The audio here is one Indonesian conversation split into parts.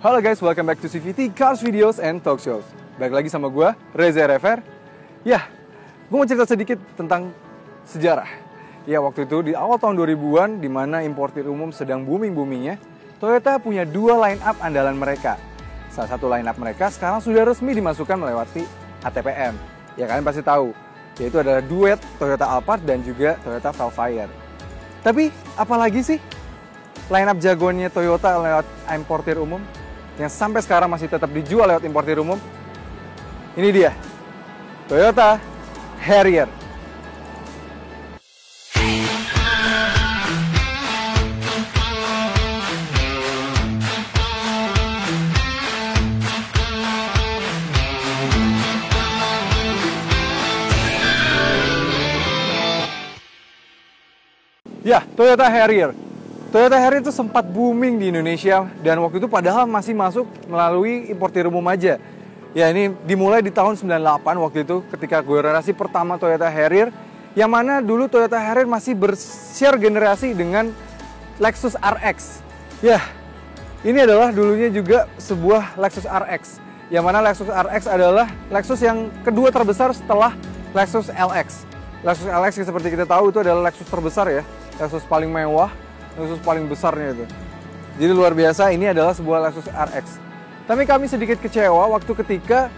Halo guys, welcome back to CVT Cars Videos and Talk Shows. Balik lagi sama gue, Reza Rever. Ya, gue mau cerita sedikit tentang sejarah. Ya, waktu itu di awal tahun 2000-an, di mana importir umum sedang booming-boomingnya, Toyota punya dua line up andalan mereka. Salah satu line up mereka sekarang sudah resmi dimasukkan melewati ATPM. Ya, kalian pasti tahu, yaitu adalah duet Toyota Alphard dan juga Toyota Velfire. Tapi, apalagi sih line up jagoannya Toyota lewat importir umum yang sampai sekarang masih tetap dijual lewat importir umum? Ini dia, Toyota Harrier. Ya, Toyota Harrier. Toyota Harrier itu sempat booming di Indonesia dan waktu itu padahal masih masuk melalui importir umum aja. Ya, ini dimulai di tahun 98 waktu itu ketika generasi pertama Toyota Harrier, yang mana dulu Toyota Harrier masih bershare generasi dengan Lexus RX. Ya, ini adalah dulunya juga sebuah Lexus RX, yang mana Lexus RX adalah Lexus yang kedua terbesar setelah Lexus LX. Lexus LX seperti kita tahu itu adalah Lexus terbesar ya, Lexus paling mewah, Lexus paling besarnya itu. Jadi luar biasa, ini adalah sebuah Lexus RX. Tapi kami sedikit kecewa waktu ketika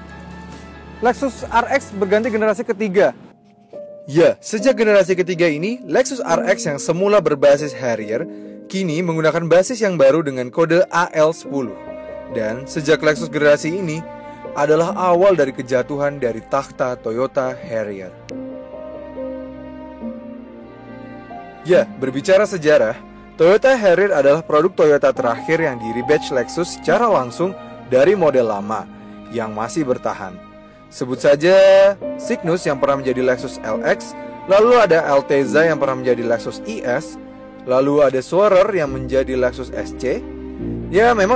Lexus RX berganti generasi ketiga. Ya, sejak generasi ketiga ini, Lexus RX yang semula berbasis Harrier, kini menggunakan basis yang baru dengan kode AL10. Dan sejak Lexus generasi ini, adalah awal dari kejatuhan dari takhta Toyota Harrier. Ya, berbicara sejarah, Toyota Harrier adalah produk Toyota terakhir yang di-rebadge Lexus secara langsung dari model lama yang masih bertahan. Sebut saja Cygnus yang pernah menjadi Lexus LX, lalu ada Altezza yang pernah menjadi Lexus IS, lalu ada Swerve yang menjadi Lexus SC. Ya memang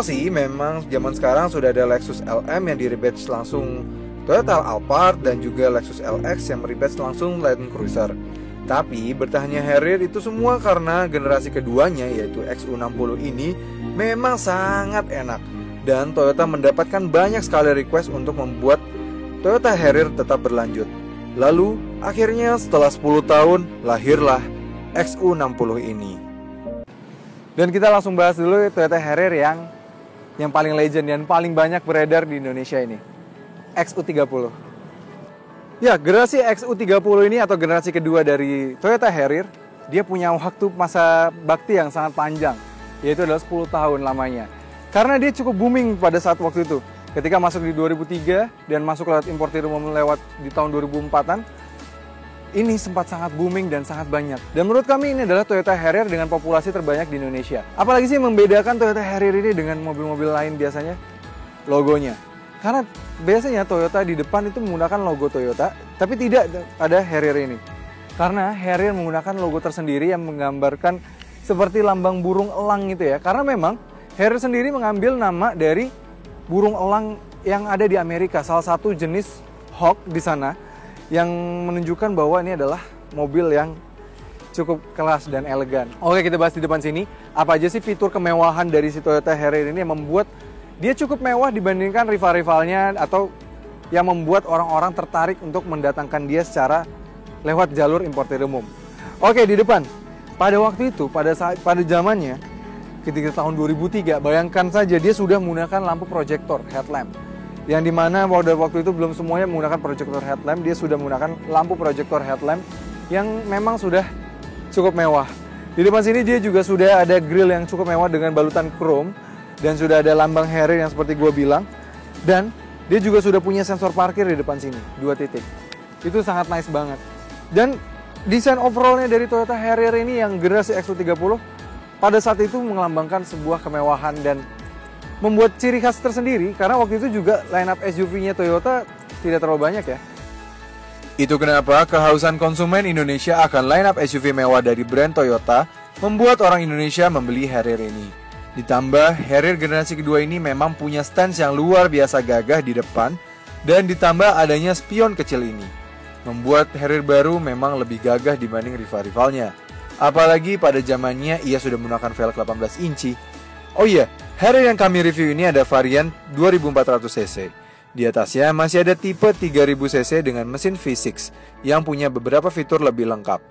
zaman sekarang sudah ada Lexus LM yang di-rebadge langsung Toyota Alphard dan juga Lexus LX yang merebadge langsung Land Cruiser. Tapi bertahannya Harrier itu semua karena generasi keduanya yaitu XU60 ini memang sangat enak. Dan Toyota mendapatkan banyak sekali request untuk membuat Toyota Harrier tetap berlanjut. Lalu akhirnya setelah 10 tahun lahirlah XU60 ini. Dan kita langsung bahas dulu Toyota Harrier yang paling legend dan paling banyak beredar di Indonesia ini, XU30. Ya, generasi XU30 ini atau generasi kedua dari Toyota Harrier, dia punya waktu masa bakti yang sangat panjang, yaitu adalah 10 tahun lamanya. Karena dia cukup booming pada saat waktu itu. Ketika masuk di 2003 dan masuk lewat importir umum lewat di tahun 2004-an, ini sempat sangat booming dan sangat banyak. Dan menurut kami ini adalah Toyota Harrier dengan populasi terbanyak di Indonesia. Apalagi sih yang membedakan Toyota Harrier ini dengan mobil-mobil lain biasanya? Logonya. Karena biasanya Toyota di depan itu menggunakan logo Toyota, tapi tidak pada Harrier ini. Karena Harrier menggunakan logo tersendiri yang menggambarkan seperti lambang burung elang gitu ya. Karena memang Harrier sendiri mengambil nama dari burung elang yang ada di Amerika, salah satu jenis hawk di sana, yang menunjukkan bahwa ini adalah mobil yang cukup kelas dan elegan. Oke, kita bahas di depan sini, apa aja sih fitur kemewahan dari si Toyota Harrier ini yang membuat dia cukup mewah dibandingkan rival-rivalnya atau yang membuat orang-orang tertarik untuk mendatangkan dia secara lewat jalur importir umum. Oke, di depan. Pada waktu itu, pada zamannya, ketika tahun 2003, bayangkan saja dia sudah menggunakan lampu proyektor headlamp. Yang dimana pada waktu itu belum semuanya menggunakan proyektor headlamp, dia sudah menggunakan lampu proyektor headlamp yang memang sudah cukup mewah. Di depan sini dia juga sudah ada grill yang cukup mewah dengan balutan chrome. Dan sudah ada lambang Harrier yang seperti gue bilang. Dan dia juga sudah punya sensor parkir di depan sini, 2 titik. Itu sangat nice banget. Dan desain overallnya dari Toyota Harrier ini yang generasi XU30 pada saat itu melambangkan sebuah kemewahan dan membuat ciri khas tersendiri. Karena waktu itu juga line up SUV-nya Toyota tidak terlalu banyak ya. Itu kenapa kehausan konsumen Indonesia akan line up SUV mewah dari brand Toyota membuat orang Indonesia membeli Harrier ini. Ditambah, Harrier generasi kedua ini memang punya stance yang luar biasa gagah di depan dan ditambah adanya spion kecil ini, membuat Harrier baru memang lebih gagah dibanding rival-rivalnya. Apalagi pada zamannya ia sudah menggunakan velg 18 inci. Oh iya, Harrier yang kami review ini ada varian 2400cc. Di atasnya masih ada tipe 3000cc dengan mesin V6 yang punya beberapa fitur lebih lengkap.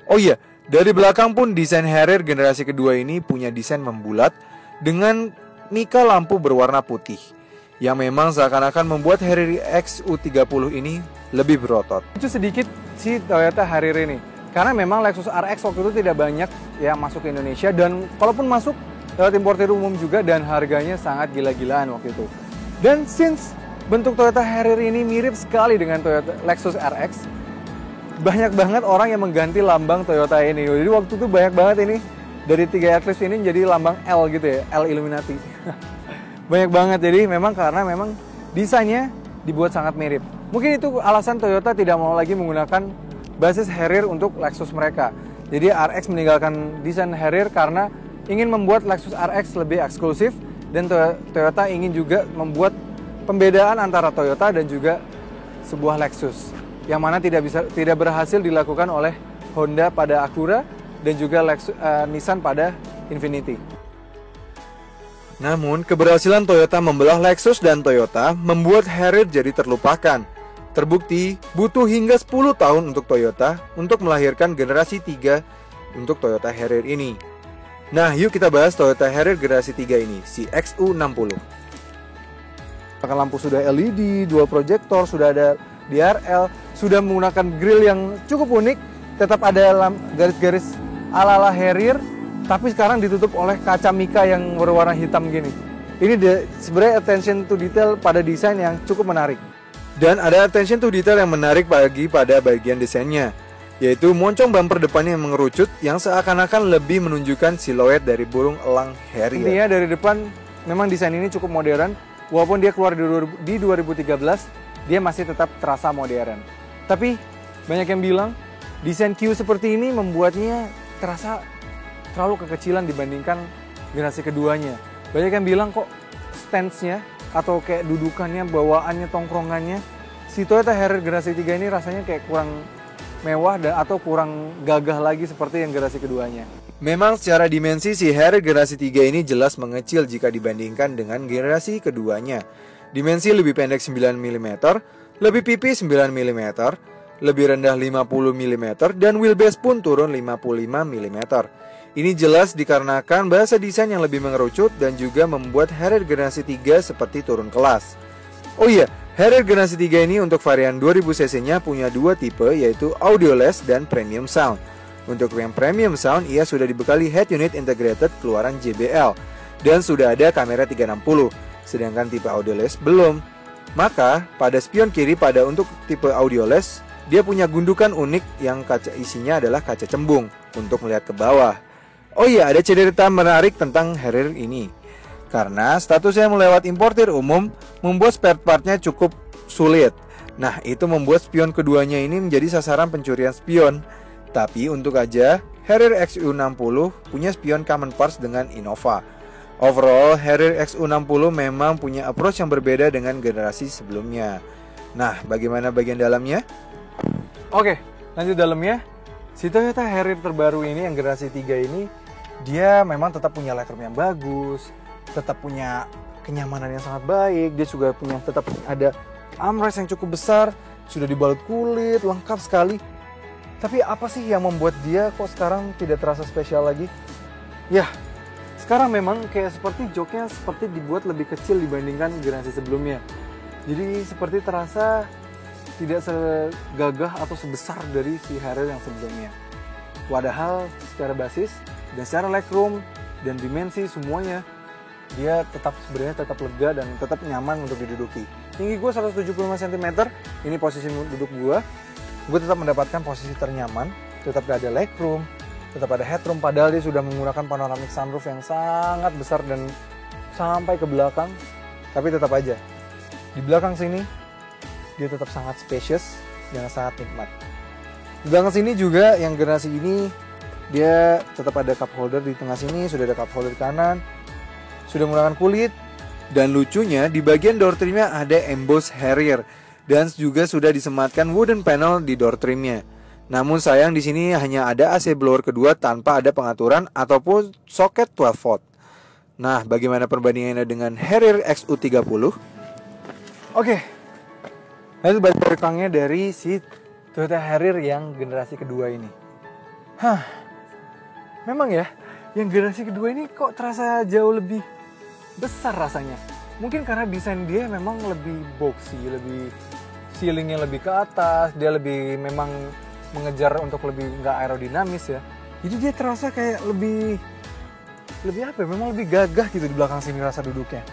Oh iya, dari belakang pun desain Harrier generasi kedua ini punya desain membulat dengan nika lampu berwarna putih yang memang seakan-akan membuat Harrier XU30 ini lebih berotot. Itu sedikit si Toyota Harrier ini, karena memang Lexus RX waktu itu tidak banyak yang masuk ke Indonesia, dan kalaupun masuk lewat importer umum juga, dan harganya sangat gila-gilaan waktu itu. Dan since bentuk Toyota Harrier ini mirip sekali dengan Toyota Lexus RX, banyak banget orang yang mengganti lambang Toyota ini. Jadi waktu itu banyak banget ini, dari 3 Eclipse ini jadi lambang L gitu ya, L Illuminati. Banyak banget, jadi memang karena memang desainnya dibuat sangat mirip. Mungkin itu alasan Toyota tidak mau lagi menggunakan basis Harrier untuk Lexus mereka. Jadi RX meninggalkan desain Harrier karena ingin membuat Lexus RX lebih eksklusif, dan Toyota ingin juga membuat pembedaan antara Toyota dan juga sebuah Lexus, yang mana tidak berhasil dilakukan oleh Honda pada Acura dan juga Nissan pada Infiniti. Namun, keberhasilan Toyota membelah Lexus dan Toyota membuat Harrier jadi terlupakan. Terbukti, butuh hingga 10 tahun untuk Toyota untuk melahirkan generasi 3 untuk Toyota Harrier ini. Nah, yuk kita bahas Toyota Harrier generasi 3 ini, si XU60. Lampu sudah LED, dual proyektor, sudah ada DRL, sudah menggunakan grill yang cukup unik, tetap ada garis-garis ala-ala Harrier, tapi sekarang ditutup oleh kaca mica yang berwarna hitam gini. Ini sebenarnya attention to detail pada desain yang cukup menarik. Dan ada attention to detail yang menarik pada bagian desainnya, yaitu moncong bumper depannya yang mengerucut yang seakan-akan lebih menunjukkan siluet dari burung elang Harrier. Intinya dari depan memang desain ini cukup modern. Walaupun dia keluar di 2013, dia masih tetap terasa modern. Tapi banyak yang bilang desain Q seperti ini membuatnya terasa terlalu kekecilan dibandingkan generasi keduanya. Banyak yang bilang kok stance-nya atau kayak dudukannya, bawaannya, tongkrongannya, si Toyota Harrier generasi 3 ini rasanya kayak kurang mewah atau kurang gagah lagi seperti yang generasi keduanya. Memang secara dimensi si Harrier generasi 3 ini jelas mengecil jika dibandingkan dengan generasi keduanya. Dimensi lebih pendek 9 mm, lebih pipih 9 mm, lebih rendah 50 mm, dan wheelbase pun turun 55 mm. Ini jelas dikarenakan bahasa desain yang lebih mengerucut dan juga membuat Harrier generasi 3 seperti turun kelas. Oh iya, Harrier generasi 3 ini untuk varian 2000cc-nya punya 2 tipe, yaitu Audioless dan Premium Sound. Untuk yang Premium Sound, ia sudah dibekali head unit integrated keluaran JBL dan sudah ada kamera 360, sedangkan tipe Audioless belum. Maka, pada spion kiri untuk tipe Audioless, dia punya gundukan unik yang kaca isinya adalah kaca cembung untuk melihat ke bawah. Oh iya, ada cerita menarik tentang Harrier ini. Karena statusnya melewat importir umum, membuat spare partnya cukup sulit. Nah, itu membuat spion keduanya ini menjadi sasaran pencurian spion. Tapi untuk aja, Harrier XU60 punya spion common parts dengan Innova. Overall, Harrier XU60 memang punya approach yang berbeda dengan generasi sebelumnya. Nah, bagaimana bagian dalamnya? Oke, lanjut dalamnya. Si Toyota Harrier terbaru ini yang generasi 3 ini, dia memang tetap punya legroom yang bagus, tetap punya kenyamanan yang sangat baik, dia juga tetap ada armrest yang cukup besar, sudah dibalut kulit, lengkap sekali. Tapi apa sih yang membuat dia kok sekarang tidak terasa spesial lagi? Ya, sekarang memang kayak seperti joknya seperti dibuat lebih kecil dibandingkan generasi sebelumnya. Jadi seperti terasa tidak segagah atau sebesar dari si Harrier yang sebelumnya. Padahal secara basis dan secara legroom dan dimensi semuanya, dia sebenarnya tetap lega dan tetap nyaman untuk diduduki. Tinggi gue 175 cm, ini posisi duduk gue tetap mendapatkan posisi ternyaman, tetap ada legroom, tetap ada headroom, padahal dia sudah menggunakan panoramic sunroof yang sangat besar dan sampai ke belakang, tapi tetap aja di belakang sini dia tetap sangat spacious dan sangat nikmat. Di belakang sini juga yang generasi ini dia tetap ada cup holder di tengah sini, sudah ada cup holder kanan, sudah menggunakan kulit, dan lucunya di bagian door trimnya ada emboss Harrier. Dan juga sudah disematkan wooden panel di door trimnya. Namun sayang di sini hanya ada AC blower kedua tanpa ada pengaturan ataupun soket 12 volt. Nah, bagaimana perbandingannya dengan Harrier XU30? Oke, itu balik belakangnya dari si Toyota Harrier yang generasi kedua ini. Memang ya, yang generasi kedua ini kok terasa jauh lebih besar rasanya. Mungkin karena desain dia memang lebih boxy, lebih ceilingnya lebih ke atas, dia lebih memang mengejar untuk lebih nggak aerodinamis ya. Jadi dia terasa kayak lebih apa ya, memang lebih gagah gitu di belakang sini rasa duduknya.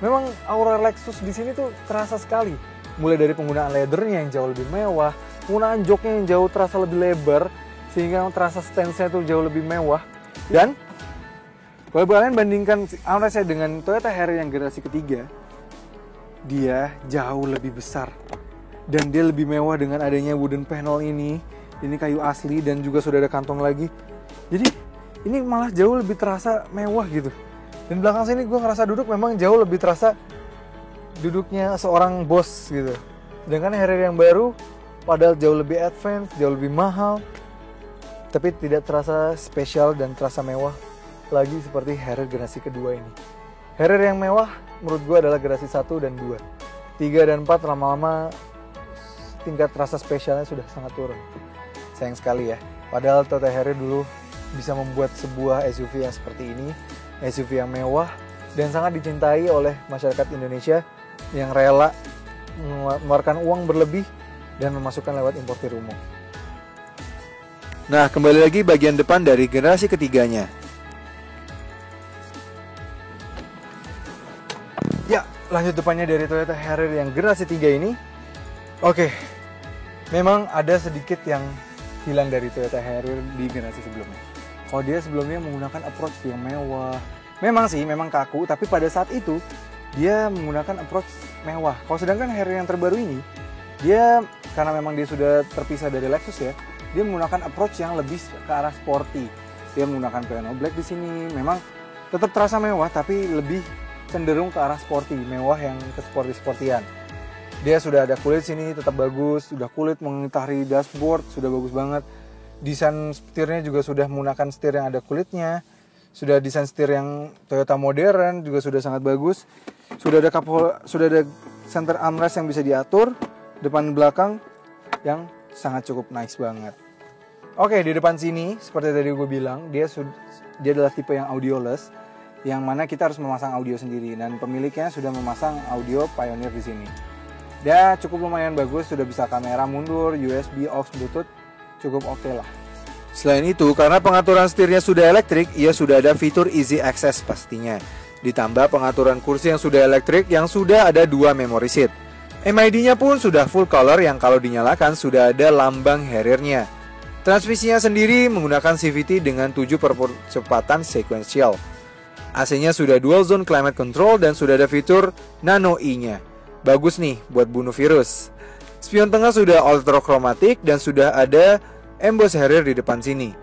Memang aura Lexus di sini tuh terasa sekali. Mulai dari penggunaan leathernya yang jauh lebih mewah, penggunaan joknya yang jauh terasa lebih lebar, sehingga terasa stance-nya tuh jauh lebih mewah. Dan kalau kalian bandingkan armrestnya dengan Toyota Harrier yang generasi ketiga, dia jauh lebih besar. Dan dia lebih mewah dengan adanya wooden panel ini. Ini kayu asli dan juga sudah ada kantong lagi. Jadi ini malah jauh lebih terasa mewah gitu. Dan belakang sini gue ngerasa duduk memang jauh lebih terasa duduknya seorang bos gitu. Sedangkan Harrier yang baru padahal jauh lebih advance, jauh lebih mahal, tapi tidak terasa spesial dan terasa mewah lagi seperti Harrier generasi kedua ini. Harrier yang mewah menurut gue adalah generasi 1 dan 2. 3 dan 4 lama-lama tingkat rasa spesialnya sudah sangat turun. Sayang sekali ya. Padahal Toyota Harrier dulu bisa membuat sebuah SUV yang seperti ini, SUV yang mewah dan sangat dicintai oleh masyarakat Indonesia yang rela mengeluarkan uang berlebih dan memasukkan lewat importir umum. Nah, kembali lagi bagian depan dari generasi ketiganya. Ya, lanjut depannya dari Toyota Harrier yang generasi 3 ini. Oke, memang ada sedikit yang hilang dari Toyota Harrier di generasi sebelumnya. Kalau dia sebelumnya menggunakan approach yang mewah, memang kaku, tapi pada saat itu dia menggunakan approach mewah. Kalau sedangkan Harrier yang terbaru ini, dia karena memang dia sudah terpisah dari Lexus ya, dia menggunakan approach yang lebih ke arah sporty. Dia menggunakan piano black di sini, memang tetap terasa mewah, tapi lebih cenderung ke arah sporty, mewah yang ke sporty-sportyan. Dia sudah ada kulit sini, tetap bagus, sudah kulit mengitari dashboard, sudah bagus banget. Desain setirnya juga sudah menggunakan setir yang ada kulitnya. Sudah desain setir yang Toyota modern juga sudah sangat bagus. Sudah ada center armrest yang bisa diatur, depan belakang yang sangat cukup nice banget. Oke, di depan sini seperti tadi gue bilang, dia adalah tipe yang audioless, yang mana kita harus memasang audio sendiri dan pemiliknya sudah memasang audio Pioneer di sini. Dia cukup lumayan bagus, sudah bisa kamera mundur, USB, aux, Bluetooth, cukup oke lah. Selain itu, karena pengaturan setirnya sudah elektrik, ia sudah ada fitur Easy Access pastinya. Ditambah pengaturan kursi yang sudah elektrik yang sudah ada 2 memory seat. MID-nya pun sudah full color yang kalau dinyalakan sudah ada lambang Harrier-nya. Transmisinya sendiri menggunakan CVT dengan 7 percepatan sequential. AC-nya sudah dual zone climate control dan sudah ada fitur Nano E-nya. Bagus nih buat bunuh virus. Spion tengah sudah ultrachromatic dan sudah ada emboss Harrier di depan sini.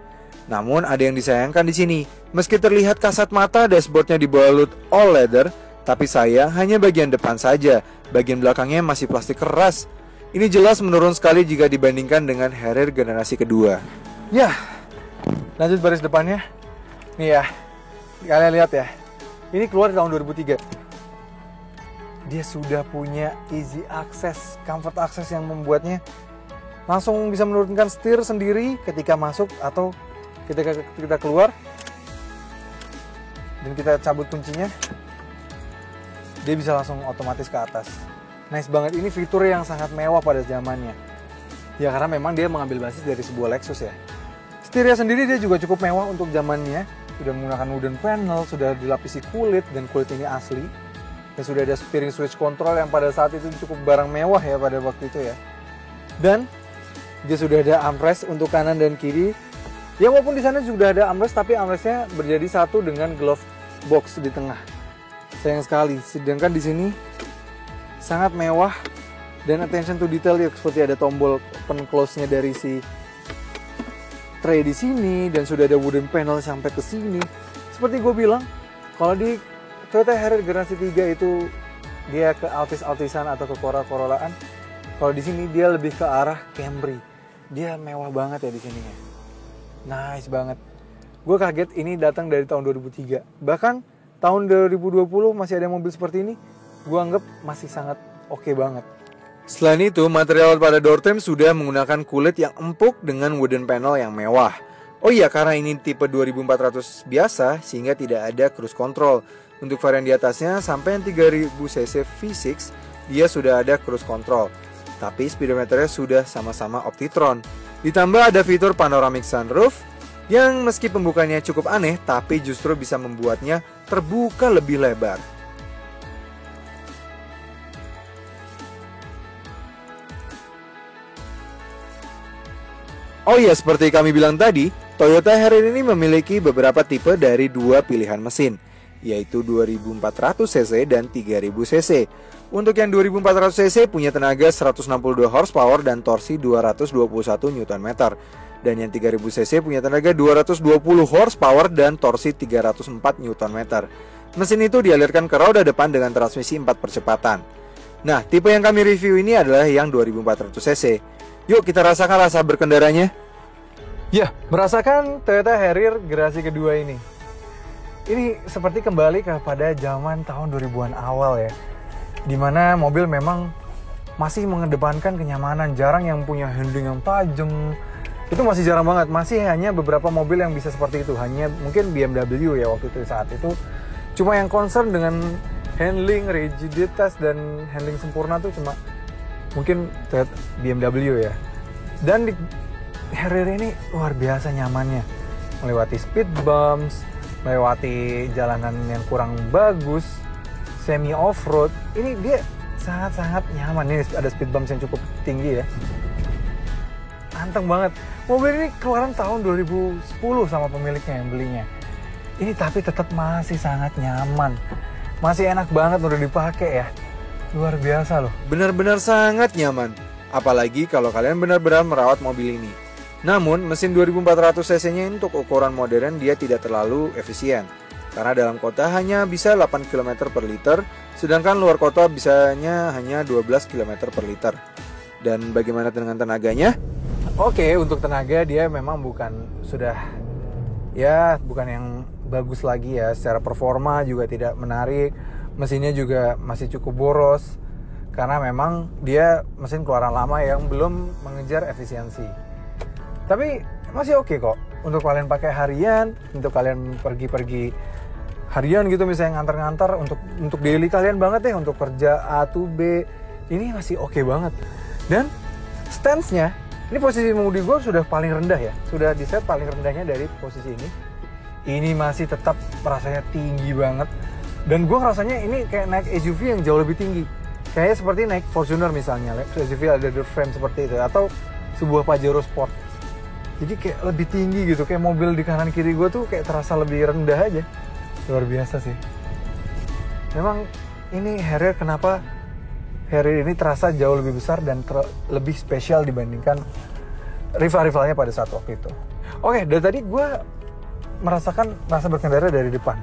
Namun ada yang disayangkan di sini. Meski terlihat kasat mata dashboardnya dibalut all leather, tapi sayang hanya bagian depan saja. Bagian belakangnya masih plastik keras. Ini jelas menurun sekali jika dibandingkan dengan Harrier generasi kedua. Ya, lanjut baris depannya. Nih ya, kalian lihat ya. Ini keluar di tahun 2003. Dia sudah punya easy access, comfort access yang membuatnya langsung bisa menurunkan setir sendiri ketika masuk atau ketika kita keluar. Dan kita cabut kuncinya, dia bisa langsung otomatis ke atas. Nice banget, ini fitur yang sangat mewah pada zamannya. Ya karena memang dia mengambil basis dari sebuah Lexus ya. Setirnya sendiri dia juga cukup mewah untuk zamannya. Sudah menggunakan wooden panel, sudah dilapisi kulit dan kulit ini asli. Dan sudah ada steering switch control yang pada saat itu cukup barang mewah ya pada waktu itu ya. Dan dia sudah ada armrest untuk kanan dan kiri. Ya walaupun di sana sudah ada armrest, tapi armrestnya berjadi satu dengan glove box di tengah. Sayang sekali. Sedangkan di sini sangat mewah dan attention to detail ya, seperti ada tombol open close-nya dari si tray di sini dan sudah ada wooden panel sampai ke sini. Seperti gue bilang, kalau di Toyota Harrier generasi 3 itu dia ke Altis-Altisan atau ke Corolla-Corollaan. Kalau di sini dia lebih ke arah Camry. Dia mewah banget ya di sini ya. Nice banget. Gue kaget ini datang dari tahun 2003. Bahkan tahun 2020 masih ada mobil seperti ini, gue anggap masih sangat oke banget. Selain itu, material pada door trim sudah menggunakan kulit yang empuk dengan wooden panel yang mewah. Oh iya, karena ini tipe 2400 biasa, sehingga tidak ada cruise control. Untuk varian di atasnya, sampai yang 3000cc V6, dia sudah ada cruise control. Tapi speedometernya sudah sama-sama Optitron. Ditambah ada fitur panoramic sunroof, yang meski pembukanya cukup aneh, tapi justru bisa membuatnya terbuka lebih lebar. Oh iya, seperti kami bilang tadi, Toyota Harrier ini memiliki beberapa tipe dari dua pilihan mesin, yaitu 2400cc dan 3000cc. Untuk yang 2400cc punya tenaga 162 horsepower dan torsi 221 Nm. Dan yang 3000cc punya tenaga 220 horsepower dan torsi 304 Nm. Mesin itu dialirkan ke roda depan dengan transmisi 4 percepatan. Nah, tipe yang kami review ini adalah yang 2400cc. Yuk kita rasakan rasa berkendaranya. Ya, merasakan Toyota Harrier generasi kedua ini. Ini seperti kembali kepada zaman tahun 2000-an awal ya. Dimana mobil memang masih mengedepankan kenyamanan, jarang yang punya handling yang tajam. Itu masih jarang banget, masih hanya beberapa mobil yang bisa seperti itu. Hanya mungkin BMW ya waktu itu saat itu. Cuma yang concern dengan handling, rigiditas, dan handling sempurna tuh cuma mungkin BMW ya. Dan di Harrier ini luar biasa nyamannya, melewati speed bumps, melewati jalanan yang kurang bagus, semi off-road. Ini dia sangat-sangat nyaman. Ini ada speed bumps yang cukup tinggi ya, anteng banget. Mobil ini keluaran tahun 2010 sama pemiliknya yang belinya. Ini tapi tetap masih sangat nyaman, masih enak banget udah dipakai ya. Luar biasa loh. Benar-benar sangat nyaman, apalagi kalau kalian benar-benar merawat mobil ini. Namun, mesin 2400cc-nya untuk ukuran modern dia tidak terlalu efisien. Karena dalam kota hanya bisa 8 km per liter, sedangkan luar kota bisanya hanya 12 km per liter. Dan bagaimana dengan tenaganya? Oke, untuk tenaga dia memang bukan yang bagus lagi ya. Secara performa juga tidak menarik. Mesinnya juga masih cukup boros karena memang dia mesin keluaran lama yang belum mengejar efisiensi. Tapi masih oke kok untuk kalian pakai harian, untuk kalian pergi-pergi harian gitu misalnya ngantar-ngantar untuk daily kalian banget ya, untuk kerja A to B. Ini masih oke banget. Dan stance-nya, ini posisi mengemudi gue sudah paling rendah ya. Sudah di set paling rendahnya dari posisi ini. Ini masih tetap rasanya tinggi banget. Dan gue rasanya ini kayak naik SUV yang jauh lebih tinggi. Kayaknya seperti naik Fortuner misalnya, SUV ada door frame seperti itu. Atau sebuah Pajero Sport. Jadi kayak lebih tinggi gitu, kayak mobil di kanan kiri gue tuh kayak terasa lebih rendah aja. Luar biasa sih. Memang ini Harrier, kenapa Harrier ini terasa jauh lebih besar dan lebih spesial dibandingkan rival-rivalnya pada saat waktu itu. Oke, dari tadi gue merasakan rasa berkendara dari depan.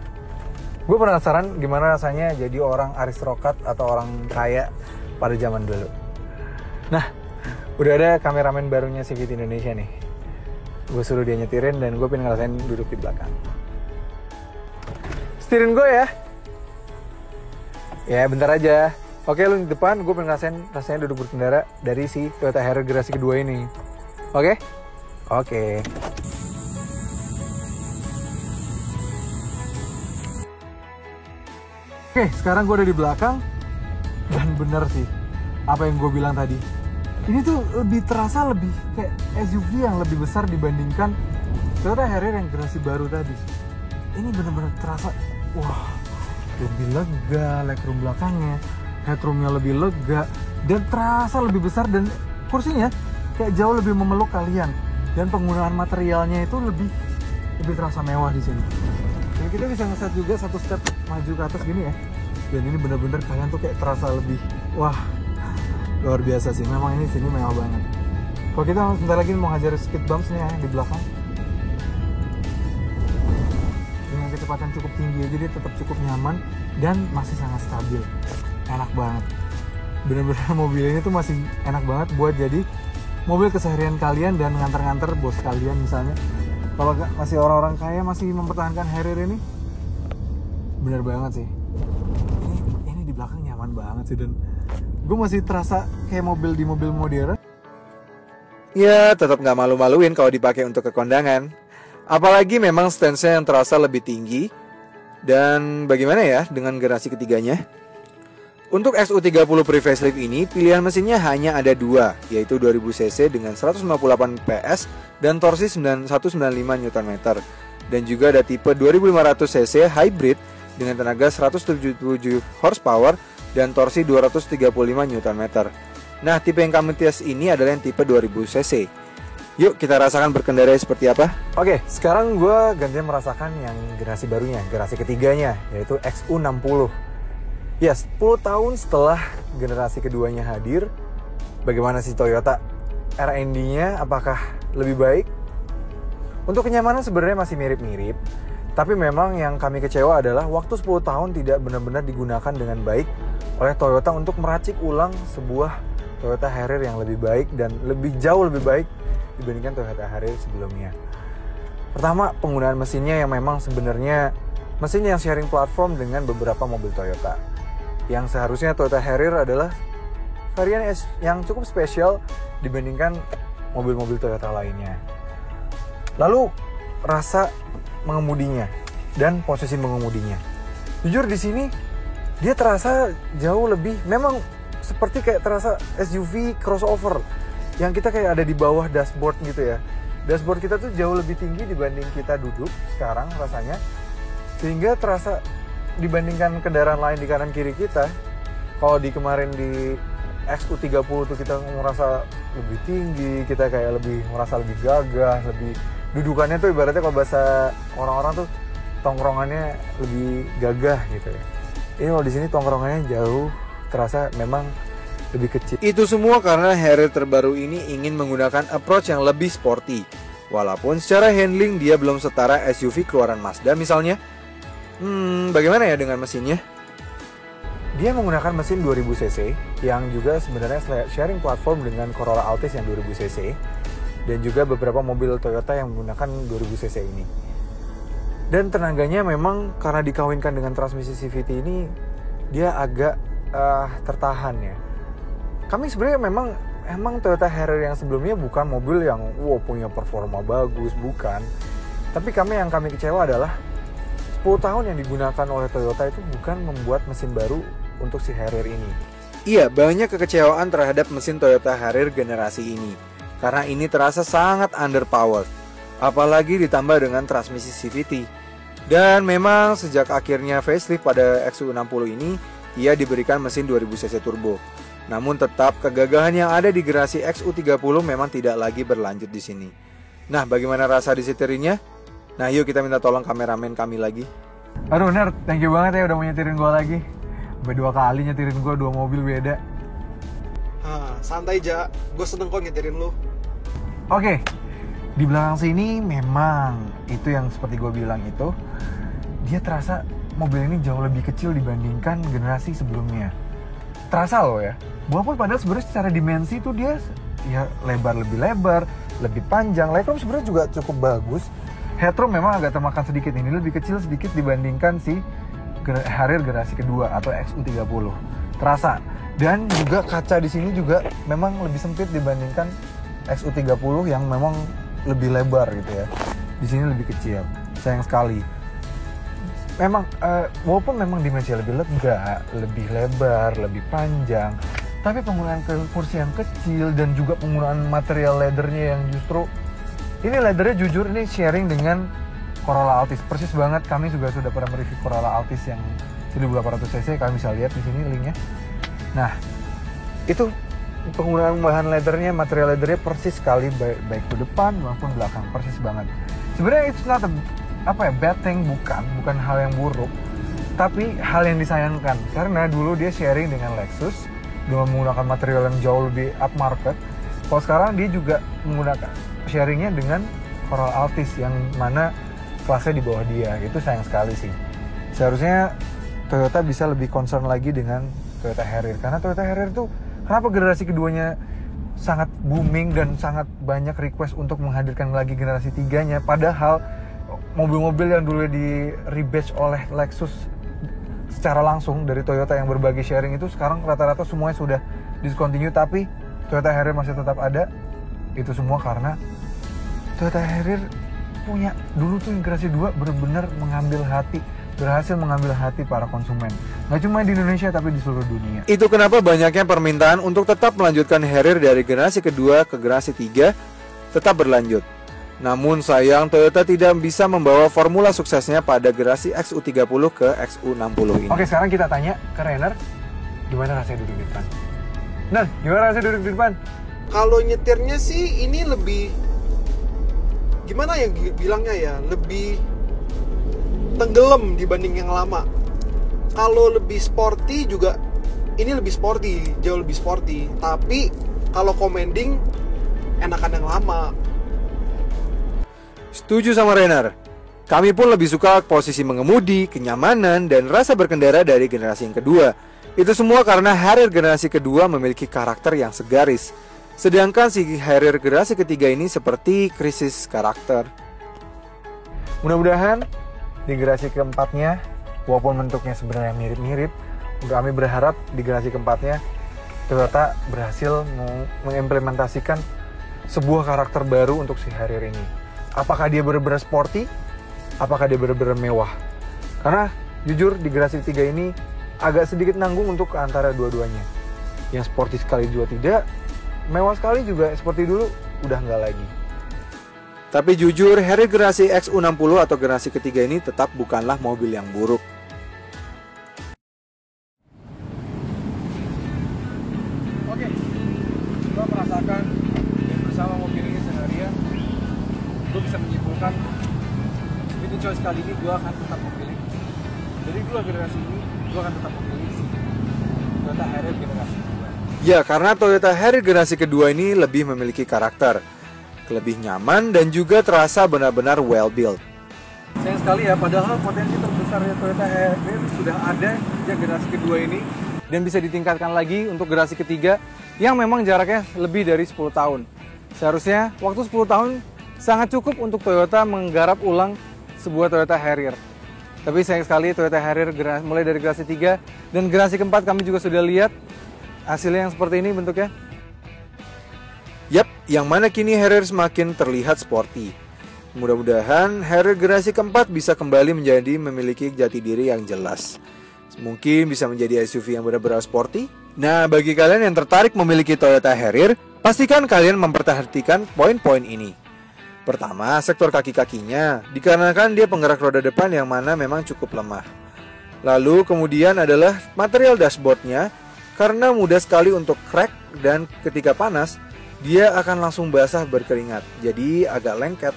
Gue penasaran gimana rasanya jadi orang aristokrat atau orang kaya pada zaman dulu. Nah, udah ada kameramen barunya CVT Indonesia nih. Gue suruh dia nyetirin dan gue pengen ngerasain duduk di belakang. Setirin gue ya. Ya bentar aja. Oke, lu di depan, gue pengen ngerasain rasanya duduk berkendara dari si Toyota Harrier generasi kedua ini. Oke? Oke. Oke, sekarang gue ada di belakang. Dan bener sih apa yang gue bilang tadi. Ini tuh lebih terasa lebih kayak SUV yang lebih besar dibandingkan Toyota Harrier yang generasi baru tadi. Ini bener-bener terasa, wah, lebih lega, legroom belakangnya, headroomnya lebih lega, dan terasa lebih besar, dan kursinya kayak jauh lebih memeluk kalian. Dan penggunaan materialnya itu lebih terasa mewah di sini. Dan kita bisa ngeset juga satu step maju ke atas gini ya. Dan ini bener-bener kalian tuh kayak terasa lebih, wah, luar biasa sih. Memang ini sini mewah banget. Kalau kita sebentar lagi mau ngajar speed bumps nih ya di belakang. Dengan kecepatan cukup tinggi, jadi tetap cukup nyaman dan masih sangat stabil. Enak banget. Bener-bener mobil ini tuh masih enak banget buat jadi mobil keseharian kalian dan nganter-nganter bos kalian misalnya. Kalau masih orang-orang kaya masih mempertahankan Harrier ini, Bener banget sih. Ini di belakang nyaman banget sih, dan gue masih terasa kayak mobil di mobil modern. Ya, tetap nggak malu-maluin kalau dipakai untuk ke kondangan. Apalagi memang stance-nya yang terasa lebih tinggi. Dan bagaimana ya dengan generasi ketiganya? Untuk XU30 pre-facelift ini, pilihan mesinnya hanya ada dua, yaitu 2000cc dengan 158 PS dan torsi 195 Nm. Dan juga ada tipe 2500cc hybrid dengan tenaga 177 horsepower dan torsi 235 Nm. Nah, tipe yang kami tes ini adalah yang tipe 2000cc. Yuk kita rasakan berkendara seperti apa. Oke, sekarang gue gantian merasakan yang generasi barunya, generasi ketiganya, yaitu XU60. Ya, 10 tahun setelah generasi keduanya hadir, bagaimana sih Toyota? R&D-nya apakah lebih baik? Untuk kenyamanan sebenarnya masih mirip-mirip, tapi memang yang kami kecewa adalah waktu 10 tahun tidak benar-benar digunakan dengan baik oleh Toyota untuk meracik ulang sebuah Toyota Harrier yang lebih baik dan jauh lebih baik dibandingkan Toyota Harrier sebelumnya. Pertama, penggunaan mesinnya yang memang sebenarnya mesin yang sharing platform dengan beberapa mobil Toyota. Yang seharusnya Toyota Harrier adalah varian yang cukup spesial dibandingkan mobil-mobil Toyota lainnya. Lalu, rasa mengemudinya dan posisi mengemudinya. Jujur di sini dia terasa jauh lebih, memang seperti kayak terasa SUV crossover yang kita kayak ada di bawah dashboard gitu ya. Dashboard kita tuh jauh lebih tinggi dibanding kita duduk sekarang rasanya, sehingga terasa dibandingkan kendaraan lain di kanan kiri kita. Kalau di kemarin di XU30 tuh kita merasa lebih tinggi, kita kayak merasa lebih gagah, lebih dudukannya tuh ibaratnya kalau bahasa orang-orang tuh tongkrongannya lebih gagah gitu ya. Ini kalau di sini tongkrongannya jauh terasa memang lebih kecil. Itu semua karena Harrier terbaru ini ingin menggunakan approach yang lebih sporty. Walaupun secara handling dia belum setara SUV keluaran Mazda misalnya. Bagaimana ya dengan mesinnya? Dia menggunakan mesin 2000cc yang juga sebenarnya sharing platform dengan Corolla Altis yang 2000cc dan juga beberapa mobil Toyota yang menggunakan 2000cc ini. Dan tenaganya memang karena dikawinkan dengan transmisi CVT ini dia agak tertahan ya. Kami sebenarnya emang Toyota Harrier yang sebelumnya bukan mobil yang punya performa bagus, bukan. Tapi yang kami kecewa adalah 10 tahun yang digunakan oleh Toyota itu bukan membuat mesin baru untuk si Harrier ini. Iya, banyak kekecewaan terhadap mesin Toyota Harrier generasi ini. Karena ini terasa sangat underpowered. Apalagi ditambah dengan transmisi CVT. Dan memang sejak akhirnya facelift pada XU60 ini, ia diberikan mesin 2000cc turbo. Namun tetap kegagahan yang ada di generasi XU30 memang tidak lagi berlanjut di sini. Nah, bagaimana rasa disetirinnya? Nah, yuk kita minta tolong kameramen kami lagi. Aduh, Ner, thank you banget ya udah mau nyetirin gue lagi. Sampai 2 kali nyetirin gue 2 mobil beda. Santai Ja, gue seneng kok nyetirin lu. Oke, di belakang sini memang itu yang seperti gue bilang itu, dia terasa mobil ini jauh lebih kecil dibandingkan generasi sebelumnya. Terasa loh ya, walaupun padahal sebenarnya secara dimensi tuh dia ya lebih lebar, lebih panjang. Legroom sebenarnya juga cukup bagus. Headroom memang agak termakan sedikit, ini lebih kecil sedikit dibandingkan si Harrier generasi kedua atau XU30. Terasa. Dan juga kaca di sini juga memang lebih sempit dibandingkan XU30 yang memang lebih lebar gitu ya. Di sini lebih kecil. Sayang sekali. Memang walaupun memang dimensi lebih lega, lebih lebar, lebih panjang, tapi penggunaan kursi yang kecil dan juga penggunaan material leathernya yang justru ini leathernya jujur ini sharing dengan Corolla Altis. Persis banget, kami juga sudah pernah mereview Corolla Altis yang 1800cc, kalian bisa lihat di sini linknya. Nah, itu penggunaan bahan leathernya, material leathernya persis sekali baik ke depan maupun belakang, persis banget. Sebenarnya it's not bad thing, bukan hal yang buruk, tapi hal yang disayangkan karena dulu dia sharing dengan Lexus dengan menggunakan material yang jauh lebih upmarket. Kalau sekarang dia juga menggunakan sharingnya dengan Corolla Altis yang mana kelasnya di bawah dia. Itu sayang sekali sih. Seharusnya Toyota bisa lebih concern lagi dengan Toyota Harrier, karena Toyota Harrier tuh kenapa generasi keduanya sangat booming dan sangat banyak request untuk menghadirkan lagi generasi tiganya, padahal mobil-mobil yang dulu di rebadge oleh Lexus secara langsung dari Toyota yang berbagi sharing itu sekarang rata-rata semuanya sudah discontinue, tapi Toyota Harrier masih tetap ada. Itu semua karena Toyota Harrier punya dulu tuh generasi 2 benar-benar berhasil mengambil hati para konsumen. Nggak cuma di Indonesia tapi di seluruh dunia. Itu kenapa banyaknya permintaan untuk tetap melanjutkan Harrier dari generasi kedua ke generasi 3 tetap berlanjut. Namun sayang Toyota tidak bisa membawa formula suksesnya pada generasi XU30 ke XU60 ini. Oke, sekarang kita tanya ke Rainer, gimana rasanya duduk di depan? Nah, gimana rasanya duduk di depan? Kalau nyetirnya sih ini lebih, gimana ya bilangnya ya, lebih tenggelam dibanding yang lama. Kalau lebih sporty juga, ini lebih sporty, jauh lebih sporty. Tapi kalau commanding enakan yang lama. Setuju sama Rainer. Kami pun lebih suka posisi mengemudi, kenyamanan, dan rasa berkendara dari generasi yang kedua. Itu semua karena Harrier generasi kedua memiliki karakter yang segaris. Sedangkan si Harrier generasi ketiga ini seperti krisis karakter. Mudah-mudahan di generasi keempatnya, walaupun bentuknya sebenarnya mirip-mirip, kami berharap di generasi keempatnya Toyota berhasil mengimplementasikan sebuah karakter baru untuk si Harrier ini. Apakah dia benar-benar sporty? Apakah dia benar-benar mewah? Karena jujur di generasi 3 ini agak sedikit nanggung untuk antara dua-duanya. Yang sporty sekali juga tidak, mewah sekali juga seperti dulu udah nggak lagi. Tapi jujur, Harrier generasi XU60 atau generasi ketiga ini tetap bukanlah mobil yang buruk. Oke, gue merasakan dan bersama mobil ini seharian, gue bisa menyimpulkan Cvt Choice kali ini gue akan tetap memilih. Dari dua generasi ini, gue akan tetap memilih si Toyota Harrier generasi kedua. Ya, karena Toyota Harrier generasi kedua ini lebih memiliki karakter, lebih nyaman, dan juga terasa benar-benar well built. Sayang sekali ya, padahal potensi terbesarnya Toyota Harrier sudah ada sejak generasi kedua ini dan bisa ditingkatkan lagi untuk generasi ketiga yang memang jaraknya lebih dari 10 tahun. Seharusnya waktu 10 tahun sangat cukup untuk Toyota menggarap ulang sebuah Toyota Harrier. Tapi sayang sekali Toyota Harrier mulai dari generasi 3 dan generasi keempat kami juga sudah lihat hasilnya yang seperti ini bentuknya. Yap, yang mana kini Harrier semakin terlihat sporty. Mudah-mudahan Harrier generasi keempat bisa kembali menjadi memiliki jati diri yang jelas. Mungkin bisa menjadi SUV yang benar-benar sporty. Nah, bagi kalian yang tertarik memiliki Toyota Harrier, pastikan kalian memperhatikan poin-poin ini. Pertama, sektor kaki-kakinya, dikarenakan dia penggerak roda depan yang mana memang cukup lemah. Lalu kemudian adalah material dashboardnya, karena mudah sekali untuk crack dan ketika panas, dia akan langsung basah berkeringat, jadi agak lengket.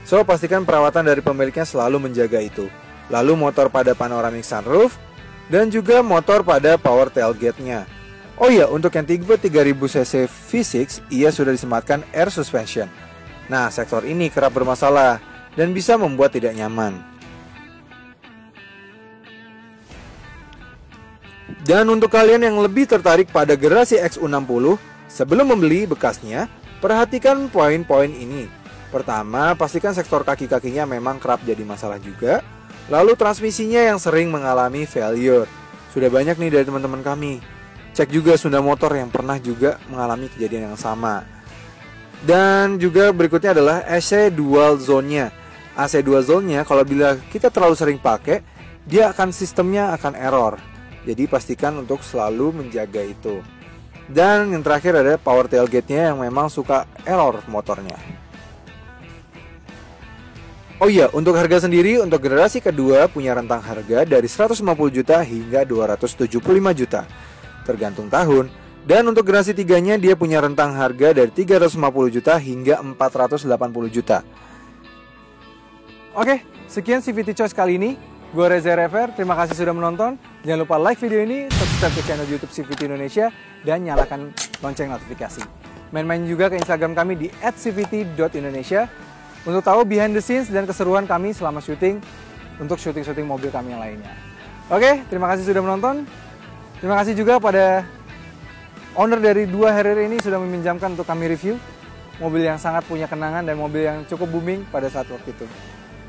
So, pastikan perawatan dari pemiliknya selalu menjaga itu. Lalu motor pada panoramic sunroof, dan juga motor pada power tailgate-nya. Oh iya, untuk yang tipe 3000cc V6, ia sudah disematkan air suspension. Nah, sektor ini kerap bermasalah dan bisa membuat tidak nyaman. Dan untuk kalian yang lebih tertarik pada generasi XU60, sebelum membeli bekasnya, perhatikan poin-poin ini. Pertama, pastikan sektor kaki-kakinya memang kerap jadi masalah juga. Lalu transmisinya yang sering mengalami failure. Sudah banyak nih dari teman-teman kami. Cek juga Sunda Motor yang pernah juga mengalami kejadian yang sama. Dan juga berikutnya adalah AC dual zone-nya. AC dual zone-nya kalau bila kita terlalu sering pakai, dia akan sistemnya akan error. Jadi pastikan untuk selalu menjaga itu. Dan yang terakhir ada power tailgate-nya yang memang suka error motornya. Oh iya, untuk harga sendiri untuk generasi kedua punya rentang harga dari 150 juta hingga 275 juta. Tergantung tahun. Dan untuk generasi tiganya dia punya rentang harga dari 350 juta hingga 480 juta. Oke, sekian Cvt Choice kali ini. Gue Reza Rever, terima kasih sudah menonton. Jangan lupa like video ini, subscribe ke channel YouTube CVT Indonesia, dan nyalakan lonceng notifikasi. Main-main juga ke Instagram kami di @cvt.indonesia untuk tahu behind the scenes dan keseruan kami selama syuting untuk syuting-syuting mobil kami yang lainnya. Oke, terima kasih sudah menonton. Terima kasih juga pada owner dari dua Harrier ini sudah meminjamkan untuk kami review mobil yang sangat punya kenangan dan mobil yang cukup booming pada saat waktu itu.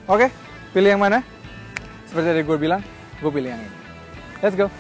Oke, pilih yang mana? Seperti tadi gue bilang, gue pilih yang ini. Let's go.